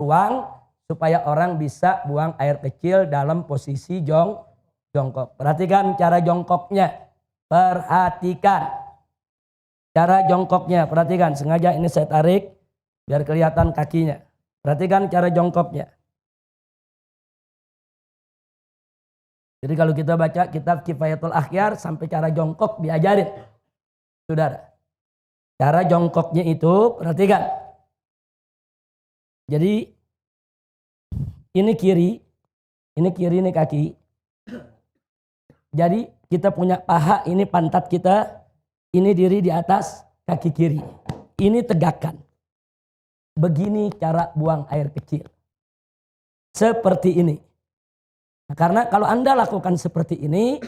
ruang supaya orang bisa buang air kecil dalam posisi jongkok. Perhatikan cara jongkoknya. Perhatikan cara jongkoknya. Perhatikan, sengaja ini saya tarik biar kelihatan kakinya. Perhatikan cara jongkoknya. Jadi kalau kita baca kitab Kifayatul Akhyar sampai cara jongkok diajarin. Saudara. Cara jongkoknya itu perhatikan. Jadi ini kiri ini kaki. Jadi kita punya paha, ini pantat kita, ini diri di atas kaki kiri. Ini tegakkan. Begini cara buang air kecil. Seperti ini. Nah, karena kalau Anda lakukan seperti ini,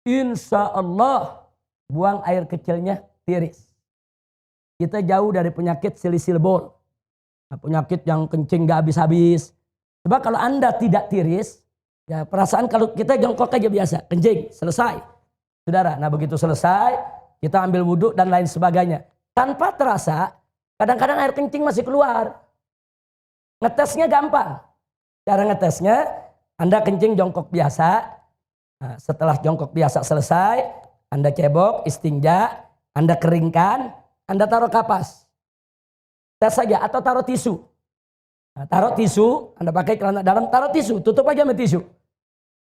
insya Allah buang air kecilnya tiris. Kita jauh dari penyakit silisil bol. Nah, penyakit yang kencing gak habis-habis. Sebab kalau Anda tidak tiris, ya perasaan kalau kita jongkok aja biasa, kencing, selesai. Saudara, nah begitu selesai, kita ambil wudhu dan lain sebagainya. Tanpa terasa, kadang-kadang air kencing masih keluar. Ngetesnya gampang. Cara ngetesnya, Anda kencing jongkok biasa. Nah, setelah jongkok biasa selesai, Anda cebok, istinja, Anda keringkan, Anda taruh kapas. Tes saja atau taruh tisu. Nah, taruh tisu, Anda pakai celana dalam, taruh tisu, tutup aja sama tisu.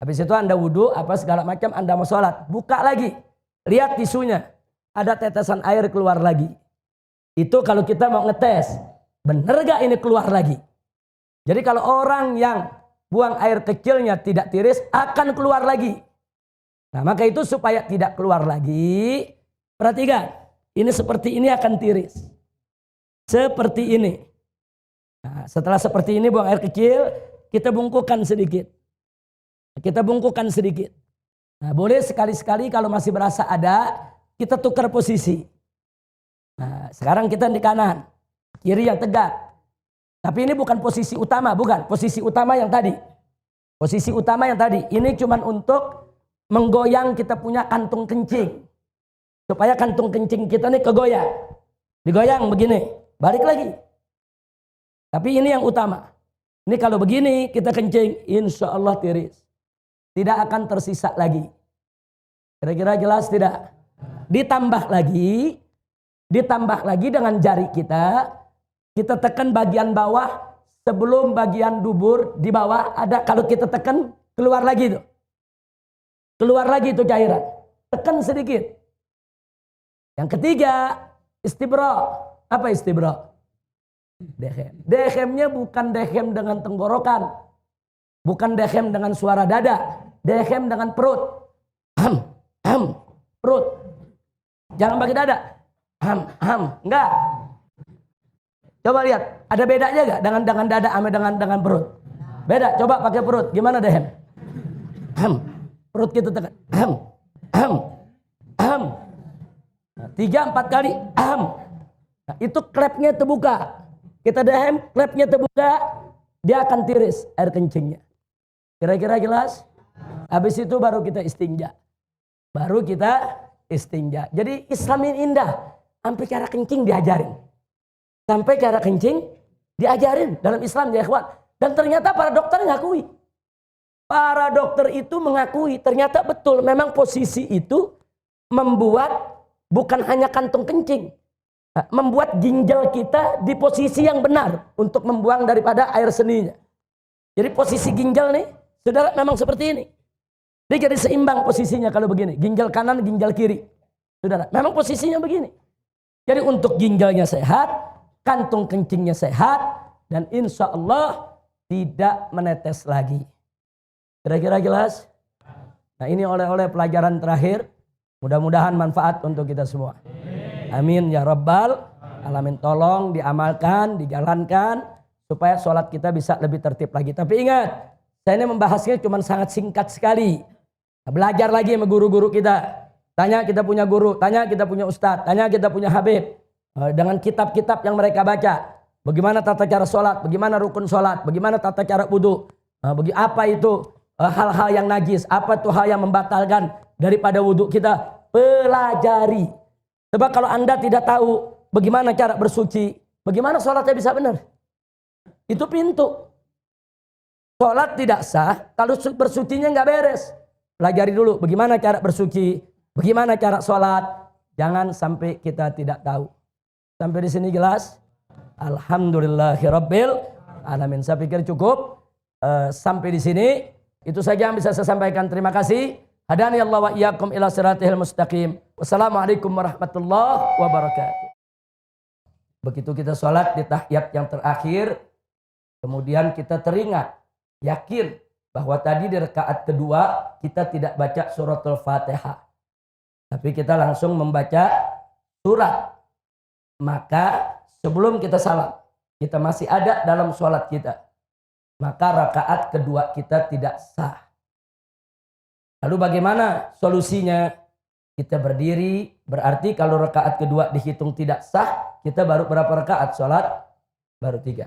Habis itu Anda wudhu, apa segala macam, Anda mau sholat. Buka lagi, lihat tisunya. Ada tetesan air keluar lagi. Itu kalau kita mau ngetes, bener gak ini keluar lagi? Jadi kalau orang yang buang air kecilnya tidak tiris, akan keluar lagi. Nah maka itu supaya tidak keluar lagi, perhatikan. Ini seperti ini akan tiris. Seperti ini. Nah, setelah seperti ini buang air kecil, kita bungkukan sedikit. Kita bungkukan sedikit. Nah, boleh sekali-sekali kalau masih berasa ada, kita tukar posisi. Nah, sekarang kita di kanan, kiri yang tegak. Tapi ini bukan posisi utama, bukan. Posisi utama yang tadi. Posisi utama yang tadi. Ini cuma untuk menggoyang kita punya kantung kencing. Supaya kantung kencing kita ini kegoyang. Digoyang begini, balik lagi. Tapi ini yang utama. Ini kalau begini kita kencing, insya Allah tiris. Tidak akan tersisa lagi. Kira-kira jelas tidak? Ditambah lagi dengan jari kita tekan bagian bawah sebelum bagian dubur di bawah ada, kalau kita tekan keluar lagi itu. Keluar lagi itu cairan. Tekan sedikit. Yang ketiga, istibra. Apa istibra? Dehem. Dehemnya bukan dehem dengan tenggorokan. Bukan dehem dengan suara dada. Dehem dengan perut. Perut. Jangan pakai dada. Enggak. Coba lihat, ada bedanya enggak dengan dada sama dengan perut? Beda. Coba pakai perut. Gimana dehem? Perut kita tekan. 3-4 kali. Nah, itu klepnya terbuka. Kita dehem, klepnya terbuka, dia akan tiris air kencingnya. Kira-kira jelas? Habis itu baru kita istinja. Jadi Islam ini indah. Sampai cara kencing diajarin. Dalam Islam ya ikhwan. Dan ternyata para dokter ngakui. Para dokter itu mengakui ternyata betul memang posisi itu membuat bukan hanya kantung kencing. Membuat ginjal kita di posisi yang benar untuk membuang daripada air seninya. Jadi posisi ginjal nih, saudara memang seperti ini. Dia jadi seimbang posisinya kalau begini. Ginjal kanan, ginjal kiri. Saudara, memang posisinya begini. Jadi untuk ginjalnya sehat, kantung kencingnya sehat, dan insya Allah tidak menetes lagi. Kira-kira jelas? Nah ini oleh pelajaran terakhir. Mudah-mudahan manfaat untuk kita semua. Amin ya rabbal alamin. Tolong diamalkan, dijalankan supaya sholat kita bisa lebih tertib lagi. Tapi ingat, saya ini membahasnya cuma sangat singkat sekali. Belajar lagi sama guru-guru kita. Tanya kita punya guru, tanya kita punya ustadz, tanya kita punya habib. Dengan kitab-kitab yang mereka baca. Bagaimana tata cara sholat, bagaimana rukun sholat, bagaimana tata cara wudhu. Apa itu hal-hal yang najis, apa itu hal yang membatalkan daripada wudhu kita. Pelajari. Sebab kalau Anda tidak tahu bagaimana cara bersuci, bagaimana sholatnya bisa benar? Itu pintu. Sholat tidak sah kalau bersucinya nggak beres. Pelajari dulu bagaimana cara bersuci, bagaimana cara sholat. Jangan sampai kita tidak tahu. Sampai di sini jelas? Alhamdulillahirabbil alamin. Saya pikir cukup sampai di sini. Itu saja yang bisa saya sampaikan. Terima kasih. Hadani Allah wa iyyakum ila siratil mustaqim. Wassalamualaikum warahmatullahi wabarakatuh. Begitu kita sholat di tahiyat yang terakhir, kemudian kita teringat, yakin bahwa tadi di rakaat kedua kita tidak baca suratul Fatihah. Tapi kita langsung membaca surat. Maka sebelum kita salam, kita masih ada dalam sholat kita. Maka rakaat kedua kita tidak sah. Lalu bagaimana solusinya? Kita berdiri, berarti kalau rakaat kedua dihitung tidak sah, kita baru berapa rakaat sholat? Baru 3.